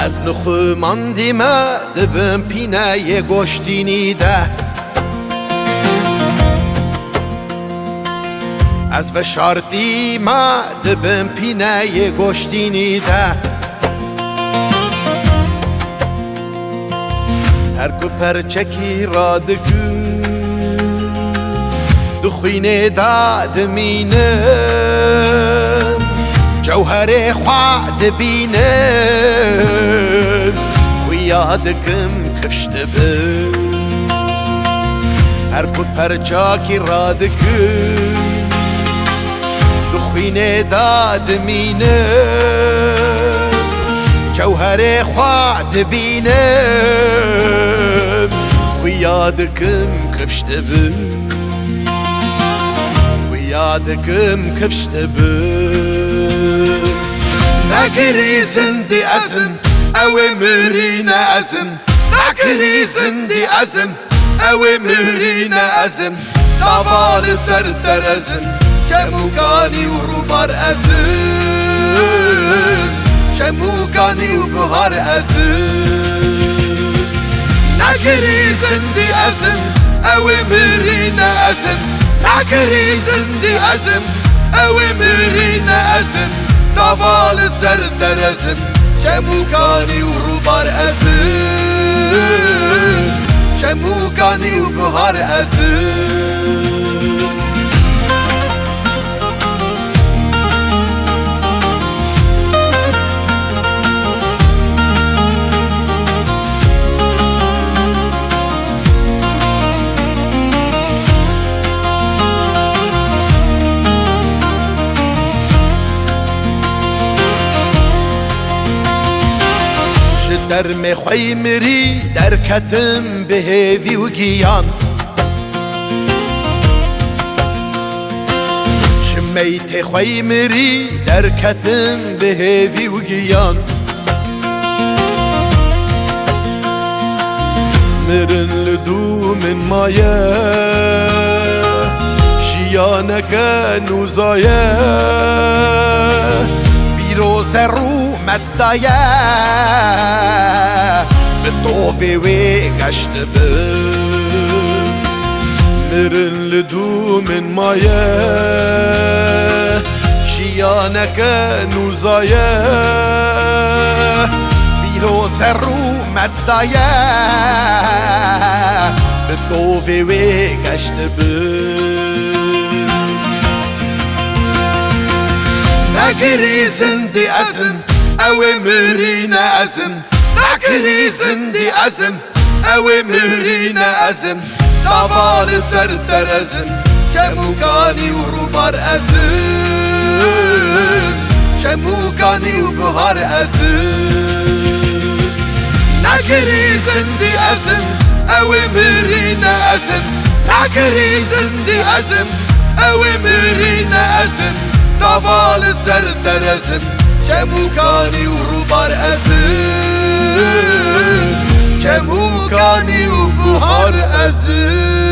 از نخو ماندیمه دبم پینه یه گشتینی ده از وشاردی ما دبم پینه یه گشتینی ده هر کو پرچکی را دکو دخوینه دادمینه جوهر خواد بینه خویادکم کفشت به هر کو پرچاکی را دکو دخوینه دادمینه جوهر خواد بینه خویادکم کفشت به خویادکم کفشت به نگری زندی ازم او مرین ازم نگری زندی ازم او مرین ازم نوال سر در ازم چموگانی و روبار ازم چموگانی و بهار ازم نگری زندی ازم او مرین ازم نگری زندی ازم او مرین ازم نوال سر در ازم چموگانی و روبار ازم چموگانی و بهار ازم در مخوی مری در کتم به هیوی و گیان شمیت خوی مری در کتم به هیوی و گیان مرن لدو من مایه شیانک نوزایه بیروز رو مدایه به طوفی وی گشت به مرن لدو من مایه شیانک نوزایه بیروز رو مدایه به طوفی وی گشت به نگری زندی ازم او مرین ازم نگری زندی ازم او مرین ازم نوال سر در ازم چموگانی و روبار ازم چموگانی و بهار ازم نگری زندی ازم او مرین ازم نگری زندی ازم او مرین ازم نوال سر در ازم چموگانی و روبار ازم چموگانی و بهار ازم